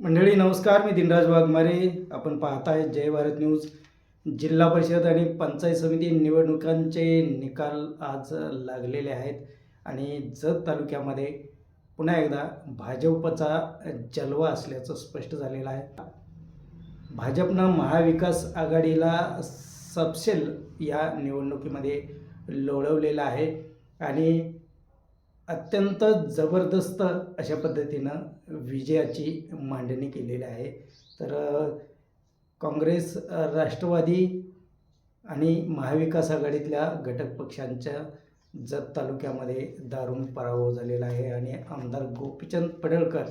मंडळी नमस्कार, मी दिनराज वाघमारे. आपण पाहताय जय भारत न्यूज. जिल्हा परिषद आणि पंचायत समिती निवडणुकांचे निकाल आज लागलेले आहेत आणि जत तालुक्यामध्ये पुन्हा एकदा भाजपचा जलवा असल्याचं स्पष्ट झालेलं आहे. भाजपनं महाविकास आघाडीला सपशेल या निवडणुकीमध्ये लोळवलेलं आहे आणि अत्यंत जबरदस्त अशा पद्धतीनं विजयाची मांडणी केलेली आहे. तर काँग्रेस, राष्ट्रवादी आणि महाविकास आघाडीतल्या घटक पक्षांच्या जत तालुक्यामध्ये दारुण पराभव झालेला आहे आणि आमदार गोपीचंद पडळकर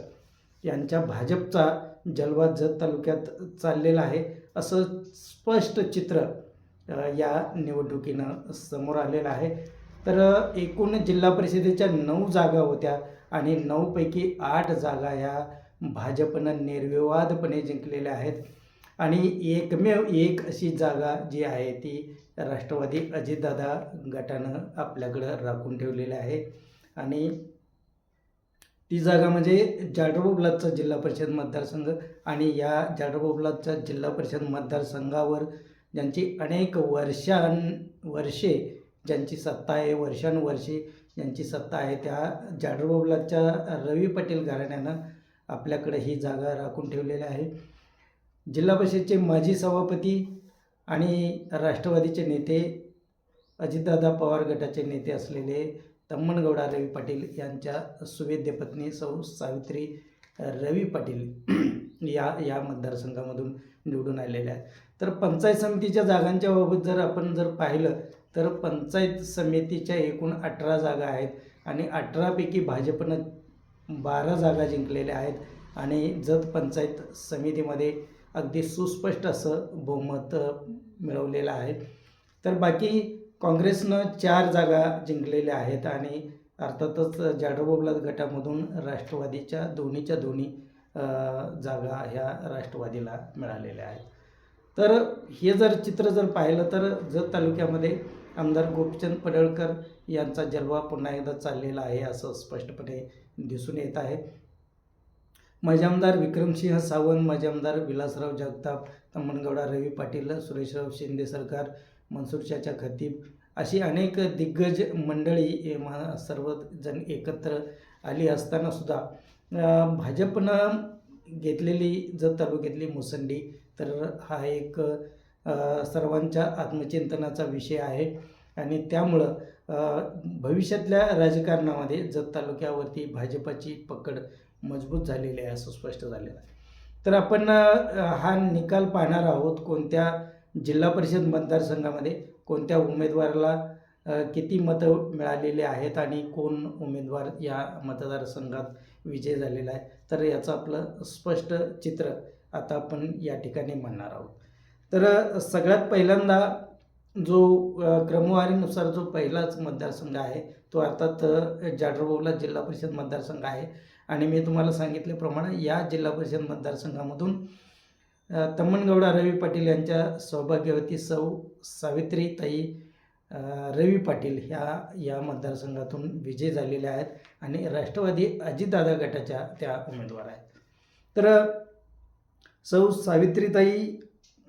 यांच्या भाजपचा जलवा जत तालुक्यात चाललेला आहे असं स्पष्ट चित्र या निवडणुकीनं समोर आलेलं आहे. तर एकूण जिल्हा परिषदेच्या 9 जागा होत्या आणि 9 पैकी 8 जागा ह्या भाजपनं निर्विवादपणे जिंकलेल्या आहेत आणि एकमेव एक अशी जागा जी आहे ती राष्ट्रवादी अजितदादा गटानं आपल्याकडं राखून ठेवलेली आहे आणि ती जागा म्हणजे जाडरबोबलादचा जिल्हा परिषद मतदारसंघ. आणि या जाडरबोबलादच्या जिल्हा परिषद मतदारसंघावर ज्यांची अनेक वर्षे ज्यांची सत्ता आहे, वर्षानुवर्षे ज्यांची सत्ता आहे, त्या जाडरबोबलादच्या रवी पटेल घराण्यानं आपल्याकडे ही जागा राखून ठेवलेली आहे. जिल्हा परिषदेचे माजी सभापती आणि राष्ट्रवादीचे नेते, अजितदादा पवार गटाचे नेते असलेले तम्मनगौडा रवी पाटील यांच्या सुवेद्य पत्नी सौ सावित्री रवी पाटील या मतदारसंघामधून निवडून आलेल्या आहेत. तर पंचायत समितीच्या जागांच्या बाबत जर आपण पाहिलं तर पंचायत समितीच्या एकूण 18 जागा आहेत आणि 18 पैकी भाजपनं 12 जागा जिंकलेल्या आहेत आणि जत पंचायत समितीमध्ये अगदी सुस्पष्ट असं बहुमत मिळवलेलं आहे. तर बाकी काँग्रेसनं 4 जागा जिंकलेल्या आहेत आणि अर्थातच जाडरबोबलाद गटामधून राष्ट्रवादीच्या दोन्ही जागा ह्या राष्ट्रवादीला मिळालेल्या आहेत. तर हे जर चित्र पाहिलं तर जत तालुक्यामध्ये आमदार गोपीचंद पडळकर यांचा जलवा पुन्हा एकदा चाललेला आहे असं स्पष्टपणे दिसून येत आहे. माजी आमदार विक्रमसिंह सावंत, माजी आमदार विलासराव जगताप, तम्मनगौडा रवी पाटील, सुरेशराव शिंदे सरकार, मनसूर चाचा खतीब अशी अनेक दिग्गज मंडळी सर्वजण एकत्र आली असतानासुद्धा भाजपनं घेतलेली जत तालुक्यातली मुसंडी तर हा एक सर्वांच्या आत्मचिंतनाचा विषय आहे आणि त्यामुळं भविष्यातल्या राजकारणामध्ये जत तालुक्यावरती भाजपाची पकड मजबूत झालेली आहे असं स्पष्ट झालेलं आहे. तर आपण हा निकाल पाहणार आहोत. कोणत्या जिल्हा परिषद मतदारसंघामध्ये कोणत्या उमेदवाराला किती मतं मिळालेले आहेत आणि कोण उमेदवार या मतदारसंघात विजय झालेला आहे. तर याचं आपलं स्पष्ट चित्र आता आपण या ठिकाणी म्हणणार आहोत. तर सगळ्यात पहिल्यांदा जो क्रमवारीनुसार जो पहिलाच मतदारसंघ आहे तो अर्थात जाडरबोबलाद जिल्हा परिषद मतदारसंघ आहे आणि मी तुम्हाला सांगितल्याप्रमाणे या जिल्हा परिषद मतदारसंघामधून तम्मनगौडा रवी पाटील यांच्या सौभाग्यवती सौ सावित्रीताई रवी पाटील या मतदारसंघातून विजय झालेले आहेत आणि राष्ट्रवादी अजितदादा गटाच्या त्या उमेदवार आहेत. तर सौ सावित्रीताई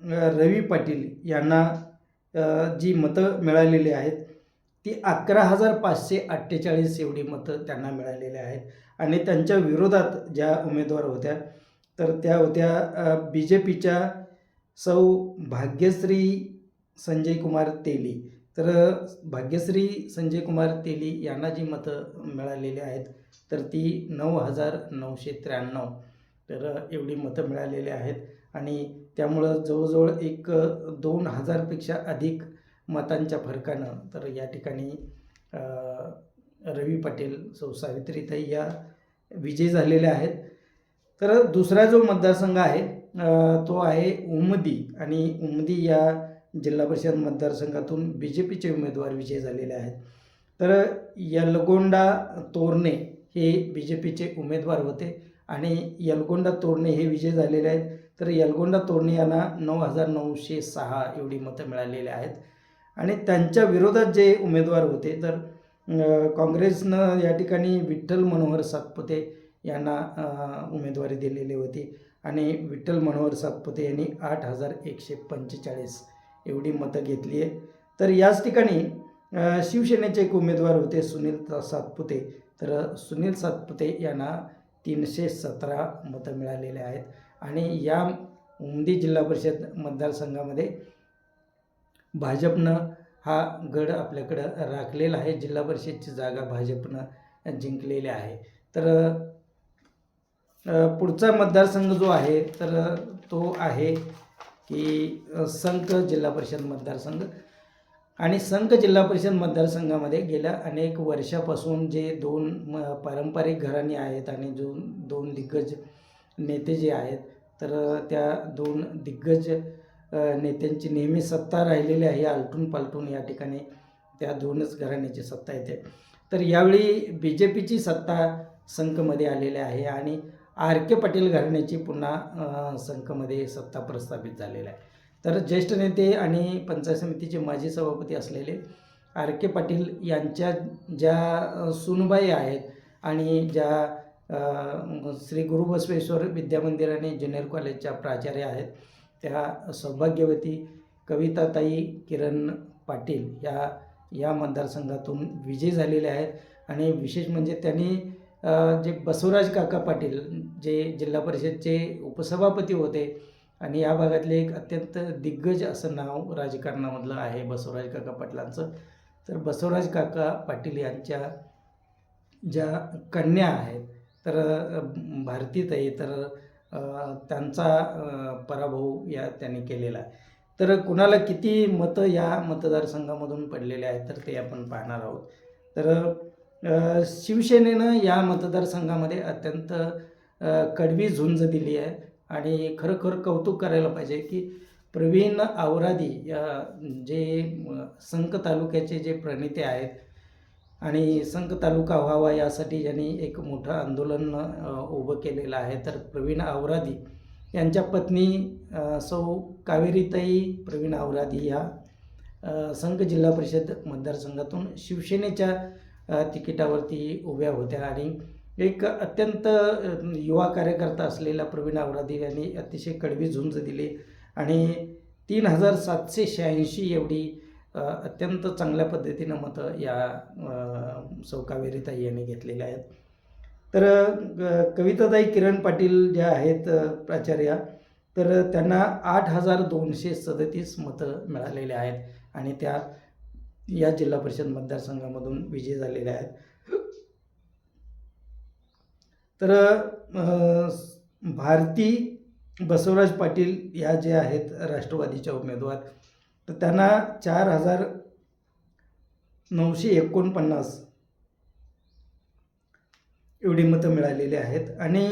रवी पाटील यांना जी मतं मिळालेली आहेत ती 11,548 एवढी मतं त्यांना मिळालेली आहेत आणि त्यांच्या विरोधात ज्या उमेदवार होत्या तर त्या होत्या BJPच्या सौ भाग्यश्री संजय कुमार तेली. तर भाग्यश्री संजय कुमार तेली यांना जी मतं मिळालेली आहेत तर ती 9,993 तर एवढी मतं मिळालेली आहेत आणि त्यामुळं जवळजवळ एक 2,000पेक्षा अधिक मतांच्या फरकानं तर या ठिकाणी रवी पाटील, सौ सावित्रीताई या विजयी झालेल्या आहेत. तर दुसरा जो मतदारसंघ आहे तो आहे उमदी आणि उमदी या जिल्हा परिषद मतदारसंघातून BJPचे उमेदवार विजयी झालेले आहेत. तर यलगोंडा तोरणे हे BJPचे उमेदवार होते आणि यलगोंडा तोरणे हे विजयी झालेले आहेत. तर यलगोंडा तोरणे यांना 9,906 एवढी मतं मिळालेली आहेत आणि त्यांच्या विरोधात जे उमेदवार होते तर काँग्रेसनं या ठिकाणी विठ्ठल मनोहर सातपुते यांना उमेदवारी दिलेली होती आणि विठ्ठल मनोहर सातपुते यांनी 8,145 एवढी मतं घेतली आहे. तर याच ठिकाणी शिवसेनेचे एक उमेदवार होते सुनील सातपुते. तर सुनील सातपुते यांना 317 मतं मिळालेले आहेत. आणि या उमदी जिल्हा परिषद मतदारसंघामध्ये भाजपनं हा गड आपल्याकडं राखलेला आहे. जिल्हा परिषदची जागा भाजपनं जिंकलेली आहे. तर पुढचा मतदारसंघ जो आहे तर तो आहे की संक जिल्हा परिषद मतदारसंघ. आणि संक जिल्हा परिषद मतदारसंघामध्ये गेल्या अनेक वर्षापासून जे दोन पारंपरिक घराणी आहेत आणि जो दोन दिग्गज नेते जे आहेत तर त्या दोन दिग्गज नेत्यांची नेहमी सत्ता राहिलेली आहे. आलटून पालटून या ठिकाणी त्या दोनच घराण्याची सत्ता येते. तर यावेळी BJPची सत्ता संकमध्ये आलेली आहे आणि RK पाटील घराण्याची पुन्हा संकमध्ये सत्ता प्रस्थापित झालेली आहे. तर ज्येष्ठ नेते आणि पंचायत समितीचे माजी सभापती असलेले RK पाटील यांच्या ज्या सुनबाई आहेत आणि ज्या श्री गुरु बसवेश्वर विद्यामंदिर आणि ज्युनियर कॉलेजच्या प्राचार्य आहेत त्या सौभाग्यवती कविताताई किरण पाटील या मतदारसंघातून विजयी झालेले आहेत. आणि विशेष म्हणजे त्यांनी जे बसवराज काका पाटील जे जिल्हा परिषदचे उपसभापती होते आणि या भागातले एक अत्यंत दिग्गज असं नाव राजकारणामधलं आहे बसवराज काका पाटलांचं. तर बसवराज काका पाटील यांच्या ज्या कन्या आहेत तर भारतीताई तर त्यांचा पराभव त्यांनी केलेला आहे. तर कुणाला किती मतं या मतदारसंघामधून पडलेले आहेत तर ते आपण पाहणार आहोत. तर शिवसेनेनं या मतदारसंघामध्ये अत्यंत कडवी झुंज दिली आहे. आणि खरोखर कौतुक करायला पाहिजे की प्रवीण आवरादी जे संक तालुक्याचे जे प्रणेते आहेत आणि संक तालुका व्हावा यासाठी ज्यांनी एक मोठं आंदोलन उभं केलेलं आहे. तर प्रवीण आवरादी यांच्या पत्नी सौ कावेरीताई प्रवीण आवरादी या संक जिल्हा परिषद मतदारसंघातून शिवसेनेच्या तिकिटावरती उभ्या होत्या. आणि एक अत्यंत युवा कार्यकर्ता असलेल्या प्रवीण आवरादी यांनी अतिशय कडवी झुंज दिली आणि 3,786 एवढी अत्यंत चांगल्या पद्धतीनं मतं या सौ कावेरीताई यांनी घेतलेली आहेत. तर कविताताई किरण पाटील ज्या आहेत प्राचार्या तर त्यांना 8,237 मतं मिळालेले आहेत आणि त्या या जिल्हा परिषद मतदारसंघामधून विजयी झालेल्या आहेत. तर भारती बसवराज पाटील या जे आहेत राष्ट्रवादीच्या उमेदवार तर त्यांना 4,949 एवढी मतं मिळालेली आहेत. आणि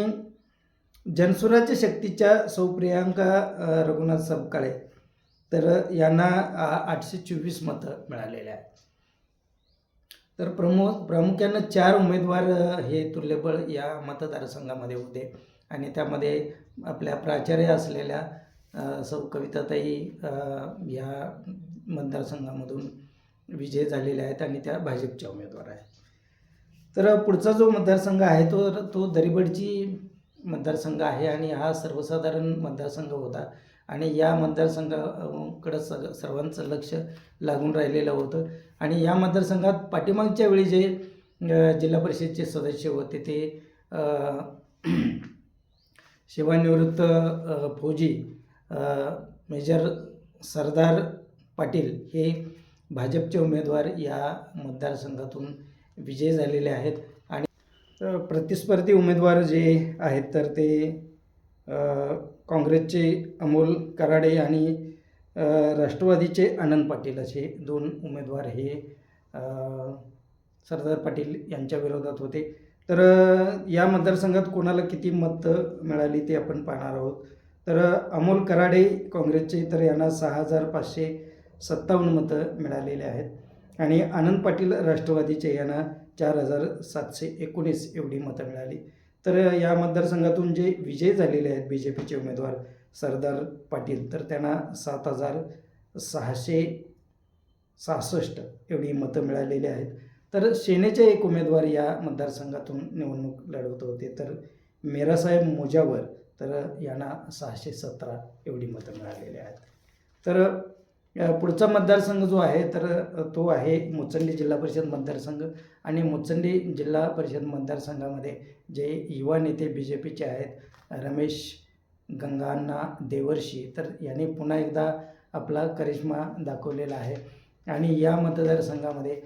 जनसुराज्य शक्तीच्या सौ प्रियांका रघुनाथ सबकाळे तर यांना 824 मतं मिळालेले आहेत. तर प्रामुख्यानं 4 उमेदवार हे तुल्यबळ या मतदारसंघामध्ये होते आणि त्यामध्ये आपल्या प्राचार्य असलेल्या सौ कविताताई या मतदारसंघामधून विजय झालेले आहेत आणि त्या भाजपच्या उमेदवार आहेत. तर पुढचा जो मतदारसंघ आहे तो दरिबडची मतदारसंघ आहे आणि हा सर्वसाधारण मतदारसंघ होता आणि या मतदारसंघाकडं सर्वांचं लक्ष लागून राहिलेलं होतं. आणि या मतदारसंघात पाठीमागच्या वेळी जे जिल्हा परिषदचे सदस्य होते ते सेवानिवृत्त फौजी मेजर सरदार पाटील हे भाजपचे उमेदवार या मतदारसंघातून विजयी झालेले आहेत. आणि प्रतिस्पर्धी उमेदवार जे आहेत तर ते काँग्रेसचे अमोल कराडे आणि राष्ट्रवादीचे आनंद पाटील असे 2 उमेदवार हे सरदार पाटील यांच्या विरोधात होते. तर या मतदारसंघात कोणाला किती मतं मिळाली ते आपण पाहणार आहोत. तर अमोल कराडे काँग्रेसचे तर यांना 6,557 मतं मिळालेले आहेत आणि आनंद पाटील राष्ट्रवादीचे यांना 4,719 एवढी मतं मिळाली. तर या मतदारसंघातून जे विजयी झालेले आहेत BJPचे उमेदवार सरदार पाटील तर त्यांना 7,666 एवढी मतं मिळालेली आहेत. तर सेनेचे एक उमेदवार या मतदारसंघातून निवडणूक लढवत होते तर मेरासाहेब मुजावर तर यांना 617 एवढी मतं मिळालेली आहेत. तर पुढचा मतदारसंघ जो आहे तर तो आहे मुचंडी जिल्हा परिषद मतदारसंघ. आणि मुचंडी जिल्हा परिषद मतदारसंघामध्ये जे युवा नेते BJPचे आहेत रमेश गंगाअण्णा देवर्षी, तर यांनी पुन्हा एकदा आपला करिश्मा दाखवलेला आहे. आणि या मतदारसंघामध्ये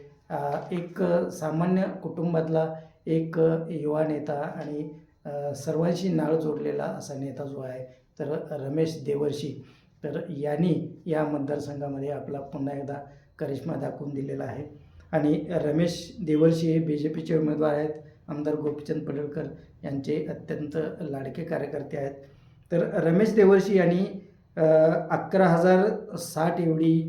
एक सामान्य कुटुंबातला एक युवा नेता आणि सर्वांशी नाळ जोडलेला असा नेता जो आहे तर रमेश देवर्षी, तर यांनी या मतदारसंघामध्ये आपला पुन्हा एकदा करिश्मा दाखवून दिलेला आहे. आणि रमेश देवर्षी हे BJPचे उमेदवार आहेत. आमदार गोपीचंद पडळकर यांचे अत्यंत लाडके कार्यकर्ते आहेत. तर रमेश देवर्षी यांनी 11,060 एवढी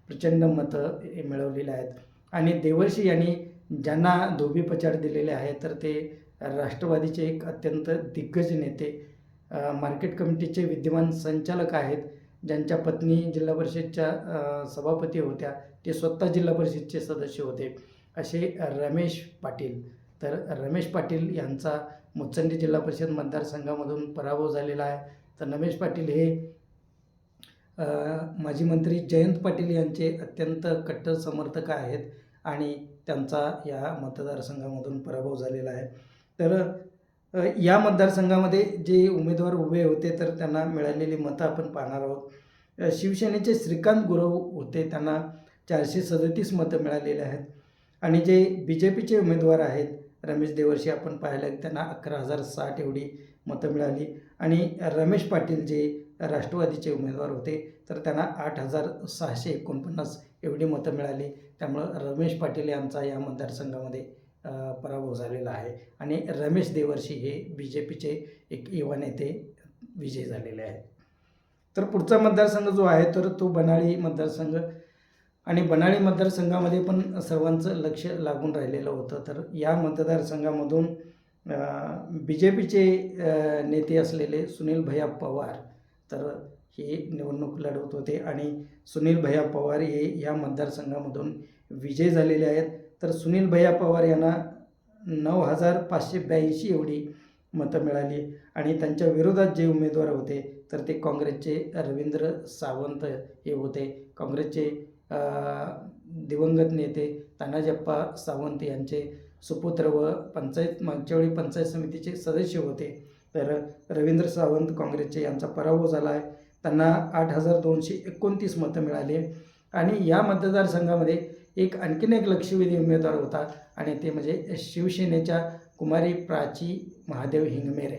प्रचंड मतं मिळवलेली आहेत. आणि देवर्षी यांनी ज्यांना धोबीपछाड दिलेले आहे तर ते राष्ट्रवादीचे एक अत्यंत दिग्गज नेते, मार्केट कमिटीचे विद्यमान संचालक आहेत, ज्यांच्या पत्नी जिल्हा परिषदच्या सभापती होत्या, ते स्वतः जिल्हा परिषदचे सदस्य होते, असे रमेश पाटील. तर रमेश पाटील यांचा मुचंडी जिल्हा परिषद मतदारसंघामधून पराभव झालेला आहे. तर रमेश पाटील हे माजी मंत्री जयंत पाटील यांचे अत्यंत कट्टर समर्थक आहेत आणि त्यांचा या मतदारसंघामधून पराभव झालेला आहे. तर या मतदारसंघामध्ये जे उमेदवार उभे होते तर त्यांना मिळालेली मतं आपण पाहणार आहोत. शिवसेनेचे श्रीकांत गुरव होते, त्यांना 437 मतं मिळालेली आहेत. आणि जे BJPचे उमेदवार आहेत रमेश देवर्षी, आपण पाहिलं की त्यांना 11,060 एवढी मतं मिळाली. आणि रमेश पाटील जे राष्ट्रवादीचे उमेदवार होते तर त्यांना 8,649 एवढी मतं मिळाली. त्यामुळं रमेश पाटील यांचा या मतदारसंघामध्ये पराभव झालेला आहे. आणि रमेश देवर्षी हे BJPचे एक युवा नेते विजयी झालेले आहेत. तर पुढचा मतदारसंघ जो आहे तर तो बनाळी मतदारसंघ. आणि बनाळी मतदारसंघामध्ये पण सर्वांचं लक्ष लागून राहिलेलं होतं. तर या मतदारसंघामधून BJPचे नेते असलेले सुनील भैया पवार तर हे निवडणूक लढवत होते. आणि सुनील भैया पवार हे या मतदारसंघामधून विजय झालेले आहेत. तर सुनील भैया पवार यांना 9,582 एवढी मतं मिळाली. आणि त्यांच्या विरोधात जे उमेदवार होते तर ते काँग्रेसचे रवींद्र सावंत हे होते. काँग्रेसचे दिवंगत नेते तानाजीप्पा सावंत यांचे सुपुत्र व मागच्या वेळी पंचायत समितीचे सदस्य होते. तर रवींद्र सावंत काँग्रेसचे यांचा पराभव झाला आहे. त्यांना 8,229 मतं मिळाली. आणि या मतदारसंघामध्ये आणखीन एक लक्षवेधी उमेदवार होता आणि ते म्हणजे शिवसेनेच्या कुमारी प्राची महादेव हिंगमेरे.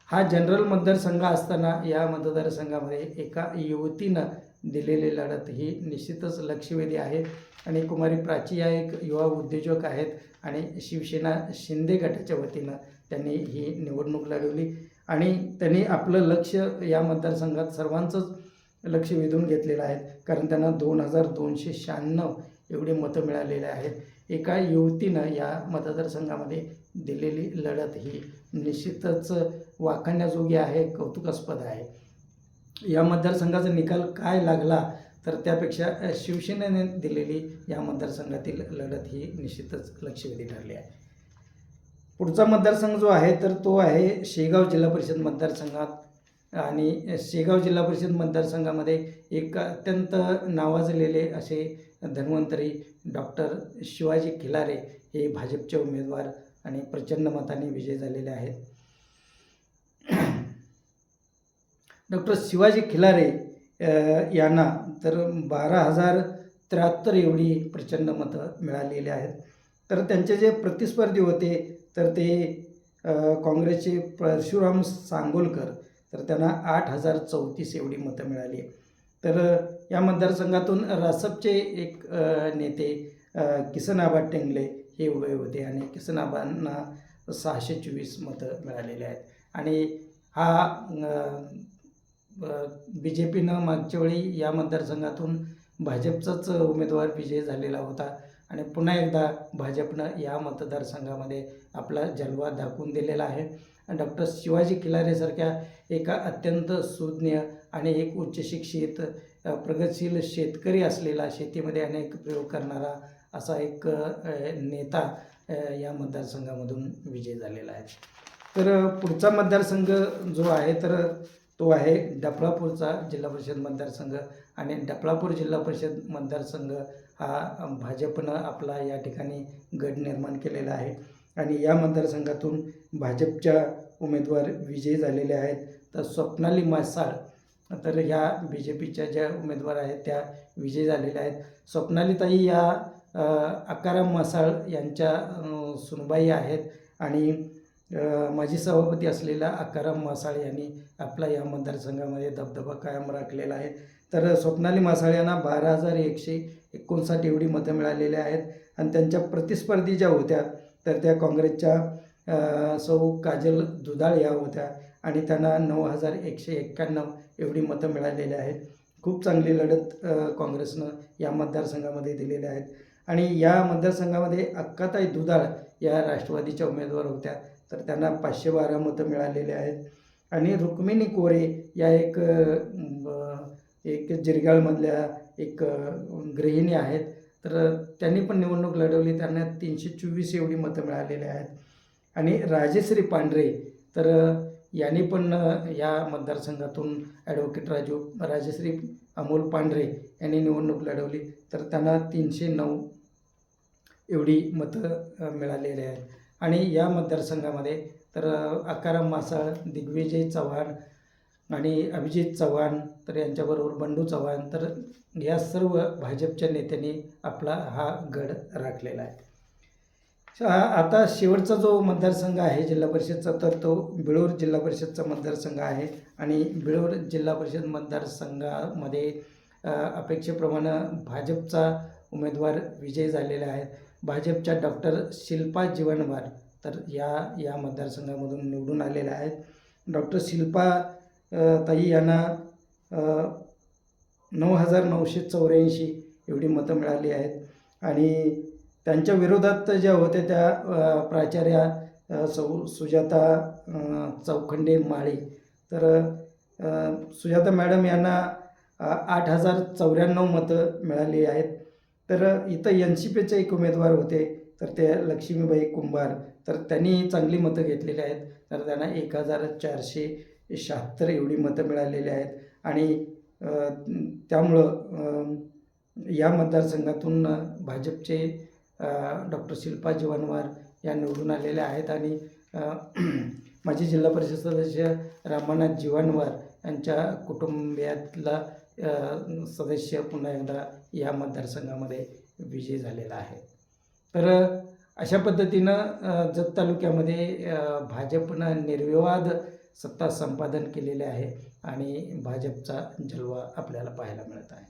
हा जनरल मतदारसंघ असताना या मतदारसंघामध्ये एका युवतीनं दिलेली लढत ही निश्चितच लक्षवेधी आहे. आणि कुमारी प्राची या एक युवा उद्योजक आहेत आणि शिवसेना शिंदे गटाच्या वतीनं त्यांनी ही निवडणूक लढवली. आणि त्यांनी आपलं लक्ष या मतदारसंघात सर्वांचंच लक्ष वेधून घेतलेलं आहे, कारण त्यांना 2,296 एवढी मतं मिळालेली आहेत. एका युवतीनं या मतदारसंघामध्ये दिलेली लढत ही निश्चितच वाखाणण्याजोगी आहे, कौतुकास्पद आहे. या मतदारसंघाचा निकाल काय लागला तर त्यापेक्षा शिवसेनेने दिलेली या मतदारसंघातील लढत ही निश्चितच लक्षवेधी ठरली आहे. पुढचा मतदारसंघ जो आहे तर तो आहे शेगाव जिल्हा परिषद मतदारसंघात. आणि शेगाव जिल्हा परिषद मतदारसंघामध्ये एक अत्यंत नावाजलेले असे धन्वंतरी डॉक्टर शिवाजी खिलारे हे भाजपचे उमेदवार आणि प्रचंड मताने विजयी झालेले आहेत. डॉक्टर शिवाजी खिलारे यांना तर 12,073 एवढी प्रचंड मतं मिळालेली आहेत. तर त्यांचे जे प्रतिस्पर्धी होते तर ते काँग्रेसचे परशुराम सांगोलकर, तर त्यांना 8,034 एवढी मतं मिळाली. तर या मतदारसंघातून रासपचे एक नेते किसनआबा टेंगले हे उभे होते आणि किसनआबांना 624 मतं मिळालेली आहेत. आणि हा BJPनं मागच्या वेळी या मतदारसंघातून भाजपचाच उमेदवार विजयी झालेला होता आणि पुन्हा एकदा भाजपनं या मतदारसंघामध्ये आपला जलवा दाखवून दिलेला आहे. डॉक्टर शिवाजी खिलारेसारख्या एका अत्यंत सुज्ञ आणि एक उच्च शिक्षित प्रगतशील शेतकरी असलेला, शेतीमध्ये अनेक प्रयोग करणारा असा एक नेता या मतदारसंघामधून विजयी झालेला आहे. तर पुढचा मतदारसंघ जो आहे तर तो आहे डफळापूरचा जिल्हा परिषद मतदारसंघ. आणि डफळापूर जिल्हा परिषद मतदारसंघ हा भाजपनं आपला या ठिकाणी गड निर्माण केलेला आहे. आणि या मतदारसंघातून भाजपच्या उमेदवार विजयी झालेले आहेत. तर स्वप्नाली मासाळ तर ह्या बी जे पीच्या ज्या उमेदवार आहेत त्या विजयी झालेल्या आहेत. स्वप्नालीताई या आकाराम मासाळ यांच्या सुनबाई आहेत. आणि माजी सभापती असलेल्या आकाराम मासाळ यांनी आपला या मतदारसंघामध्ये दबदबा कायम राखलेला आहे. तर स्वप्नाली मासाळ यांना 12,159 एवढी मतं मिळालेली आहेत. आणि त्यांच्या प्रतिस्पर्धी ज्या होत्या तर त्या काँग्रेसच्या सौ काजल दुधाळ या होत्या आणि त्यांना 9,191 एवढी मतं मिळालेली आहेत. खूप चांगली लढत काँग्रेसनं या मतदारसंघामध्ये दिलेल्या आहेत. आणि या मतदारसंघामध्ये अक्काताई दुधाळ या राष्ट्रवादीच्या उमेदवार होत्या तर त्यांना 512 मतं मिळालेली आहेत. आणि रुक्मिणी कोरे या एक जिरगाळमधल्या एक गृहिणी आहेत. तर त्यांनी पण निवडणूक लढवली, त्यांना 324 एवढी मतं मिळालेली आहेत. आणि राजश्री पांढरे तर यांनी पण या मतदारसंघातून ॲडव्होकेट राजश्री अमोल पांढरे यांनी निवडणूक लढवली तर त्यांना 309 एवढी मतं मिळालेली आहेत. आणि या मतदारसंघामध्ये तर आकाराम मासाळ, दिग्विजय चव्हाण आणि अभिजित चव्हाण तर यांच्याबरोबर बंडू चव्हाण तर या सर्व भाजपच्या नेत्यांनी आपला हा गड राखलेला आहे. आता शेवटचा जो मतदारसंघ आहे जिल्हा परिषदचा तर तो बिळूर जिल्हा परिषदचा मतदारसंघ आहे. आणि बिळूर जिल्हा परिषद मतदारसंघामध्ये अपेक्षेप्रमाणे भाजपचा उमेदवार विजयी झालेले आहेत. भाजपच्या डॉक्टर शिल्पा जीवनवार तर या मतदारसंघामधून निवडून आलेल्या आहेत. डॉक्टर शिल्पा ताई यांना 9,984 एवढी मतं मिळाली आहेत. आणि त्यांच्या विरोधात ज्या होत्या त्या प्राचार्या सुजाता चौखंडे माळी तर सुजाता मॅडम यांना 8,094 मतं मिळाली आहेत. तर इथं NCPचे एक उमेदवार होते तर ते लक्ष्मीबाई कुंभार तर त्यांनी चांगली मतं घेतलेली आहेत तर त्यांना 1,476 एवढी मतं मिळालेली आहेत. आणि त्यामुळं या मतदारसंघातून भाजपचे डॉक्टर शिल्पा जीवनवार या निवडून आलेल्या आहेत. आणि माजी जिल्हा परिषद सदस्य रामनाथ जीवनवार यांच्या कुटुंबियातला सदस्य पुन्हा एकदा या मतदारसंघामध्ये विजयी झालेला आहे. तर अशा पद्धतीनं जत तालुक्यामध्ये भाजपनं निर्विवाद सत्ता संपादन केलेले आहे आणि भाजपचा जलवा आपल्याला पाहायला मिळत आहे.